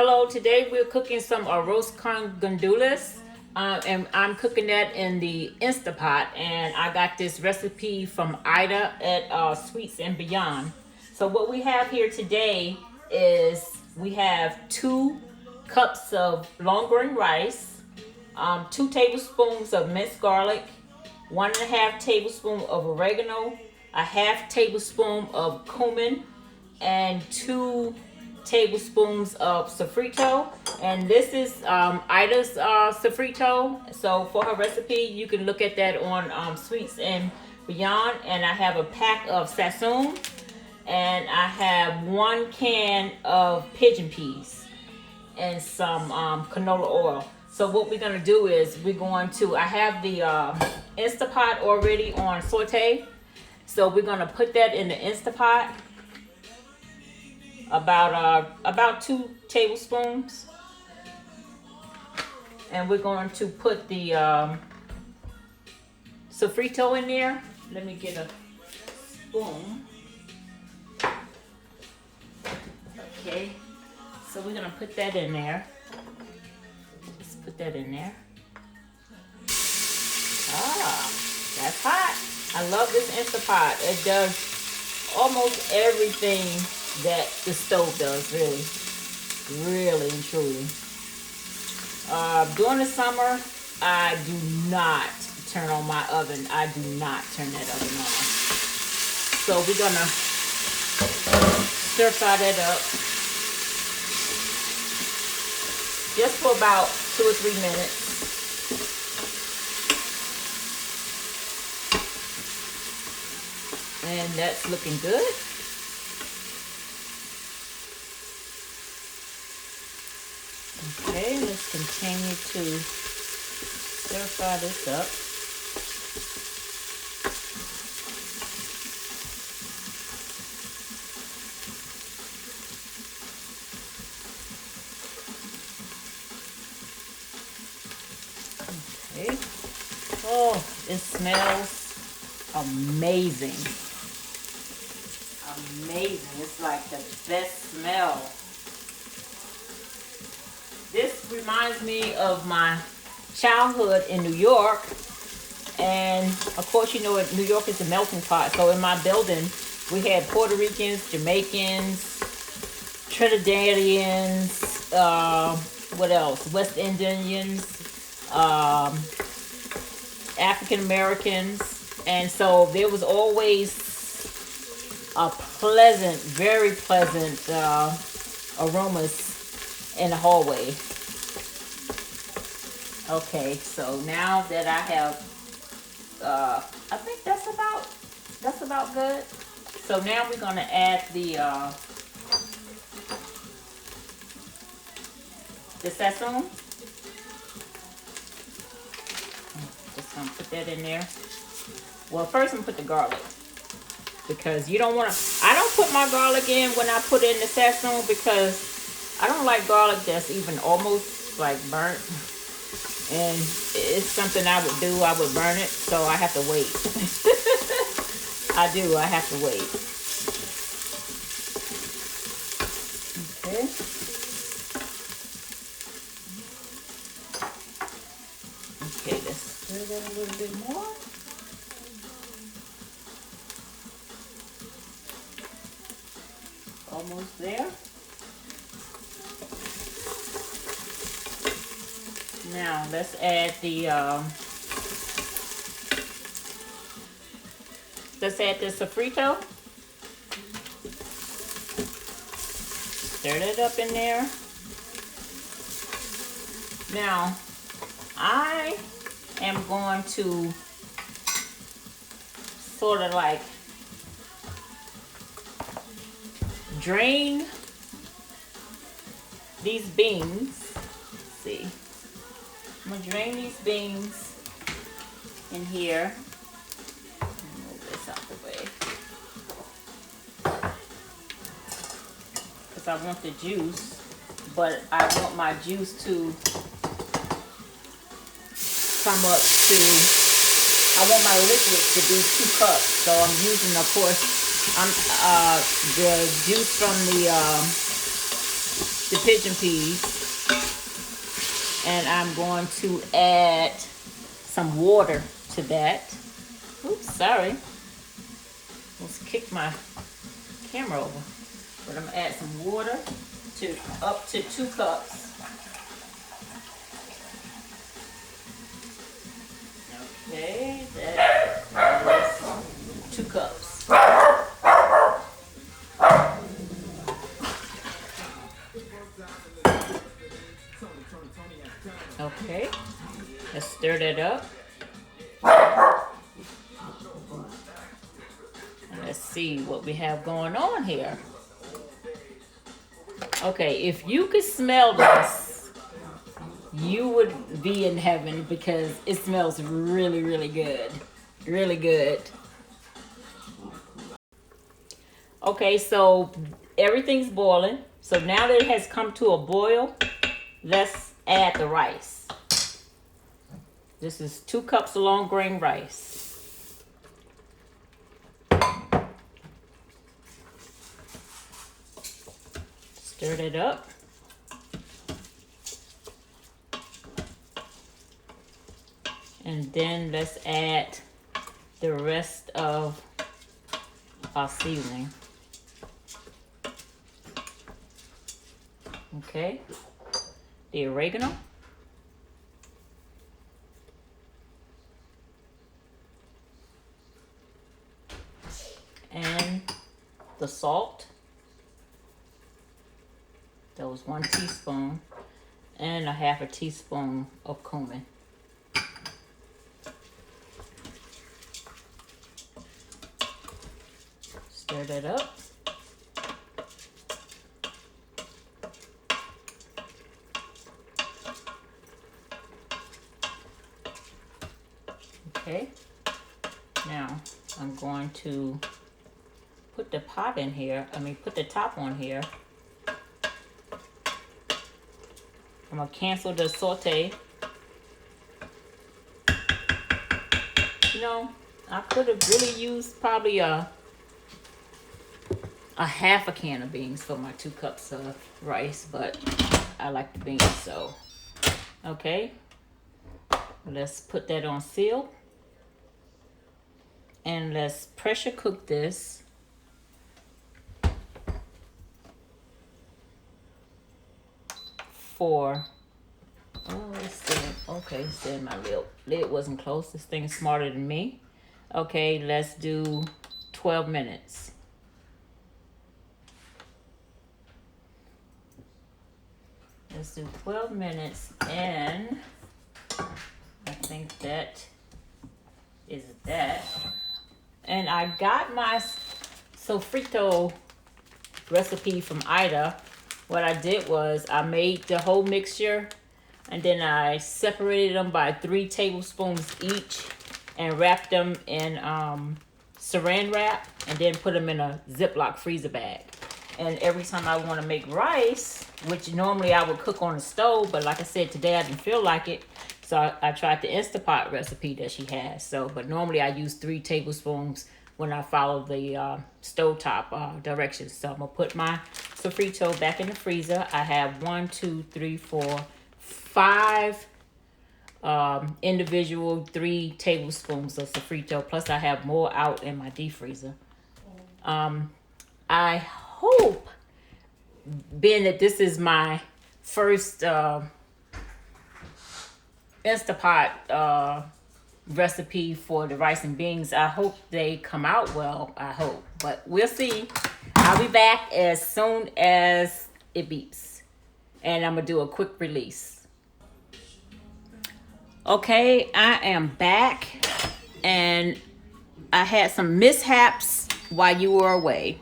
Hello, today we're cooking some arroz con gandules. And I'm cooking that in the Instapot. And I got this recipe from Ida at Sweets and Beyond. So what we have here today is we have 2 cups of long grain rice, 2 tablespoons of minced garlic, 1.5 tablespoon of oregano, a half tablespoon of cumin, and 2 tablespoons of sofrito. And this is Ida's sofrito. So for her recipe, you can look at that on Sweets and Beyond. And I have a pack of sassoon, and I have 1 can of pigeon peas and some canola oil. So what we're gonna do is I have the Instapot already on saute. So we're gonna put that in the Instapot, about 2 tablespoons, and we're going to put the sofrito in there. Let me get a spoon. Okay, so we're gonna put that in there. Just put that in there. That's hot. I love this Instapot. It does almost everything that the stove does, really and truly. During the summer, I do not turn on my oven. I do not turn that oven on. So we're gonna stir fry that up just for about 2 or 3 minutes. And that's looking good. Okay, let's continue to stir fry this up. Okay. Oh, it smells amazing. Amazing. It's like the best smell. This reminds me of my childhood in New York. And of course, you know, New York is a melting pot. So in my building, we had Puerto Ricans, Jamaicans, Trinidadians, what else? West Indians, African Americans. And so there was always a pleasant, very pleasant aromas in the hallway. Okay, so now that I have, I think that's about good. So now we're gonna add the sesame. Just gonna put that in there. Well, first I'm gonna put the garlic, because you don't want to. I don't put my garlic in when I put in the sesame, because I don't like garlic that's even almost like burnt. And it's something I would do. I would burn it, so I have to wait. I have to wait. Okay. Okay, let's stir that a little bit more. Almost there. Now let's add the sofrito. Stir that up in there. Now I am going to sort of like drain these beans. Let's see. I'm going to drain these beans in here. Move this out the way, because I want the juice, but I want my juice to come up to, I want my liquid to be 2 cups. So I'm using, of course, the juice from the the pigeon peas. And I'm going to add some water to that. Oops, sorry. Let's kick my camera over. But I'm gonna add some water to up to 2 cups. Okay, that's 2 cups. Okay, let's stir that up. And let's see what we have going on here. Okay, if you could smell this, you would be in heaven because it smells really, really good. Really good. Okay, so everything's boiling. So now that it has come to a boil, let's add the rice. This is 2 cups of long grain rice. Stir it up. And then let's add the rest of our seasoning. Okay, the oregano. And the salt. That was 1 teaspoon. And a 1/2 teaspoon of cumin. Stir that up. Okay, now I'm going to put the pot in here. Put the top on here. I'm gonna cancel the saute. You know, I could have really used probably a 1/2 can of beans for my 2 cups of rice, but I like the beans, so. Okay, let's put that on seal. And let's pressure cook this for, let's see. Okay, said my lid wasn't close. This thing is smarter than me. Okay, let's do 12 minutes. Let's do 12 minutes, and I think that is that. And I got my sofrito recipe from Ida. What I did was I made the whole mixture, and then I separated them by 3 tablespoons each and wrapped them in saran wrap, and then put them in a Ziploc freezer bag. And every time I want to make rice, which normally I would cook on the stove, but like I said, today I didn't feel like it. So I tried the Instapot recipe that she has. So, but normally I use 3 tablespoons when I follow the stovetop directions. So I'm gonna put my sofrito back in the freezer. I have 1, 2, 3, 4, 5 individual 3 tablespoons of sofrito. Plus I have more out in my deep freezer. I hope, being that this is my first Instapot recipe for the rice and beans, I hope they come out well. I hope, but we'll see. I'll be back as soon as it beeps, and I'm gonna do a quick release. Okay, I am back, and I had some mishaps while you were away.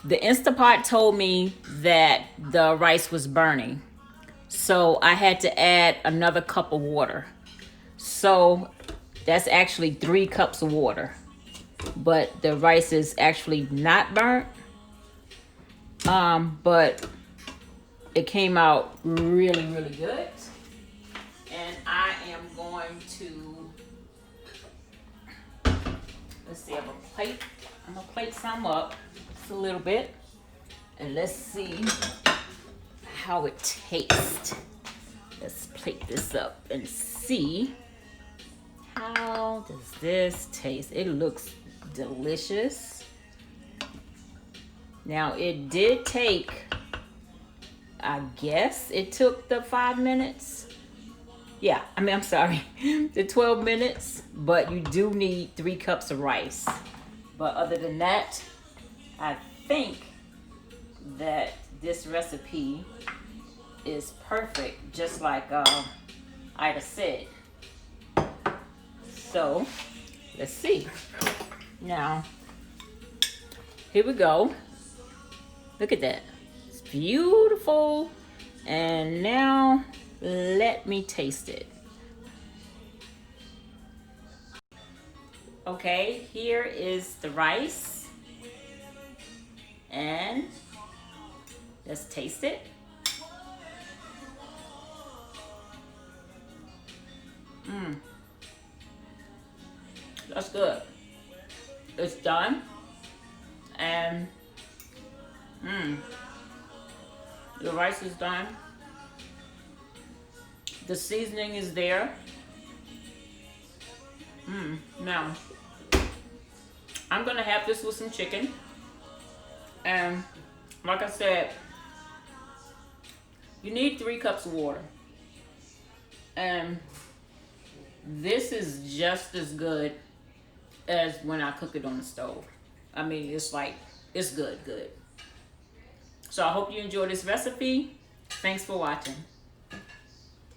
The Instapot told me that the rice was burning, so I had to add another cup of water. So that's actually 3 cups of water, but the rice is actually not burnt. But it came out really, really good. And I am going to, let's see, I'm gonna plate some up just a little bit, and let's see how it tastes. Let's plate this up and see. How does this taste? It looks delicious. Now it did take, I guess it took the 5 minutes. Yeah, I'm sorry, the 12 minutes, but you do need 3 cups of rice. But other than that, I think that this recipe is perfect, just like Ida said. So, let's see. Now, here we go. Look at that. It's beautiful. And now, let me taste it. Okay, here is the rice. And let's taste it. That's good. It's done. And the rice is done. The seasoning is there. Now, I'm gonna have this with some chicken. And like I said, you need 3 cups of water. And this is just as good as when I cook it on the stove. I mean, it's like, it's good. So I hope you enjoy this recipe. Thanks for watching.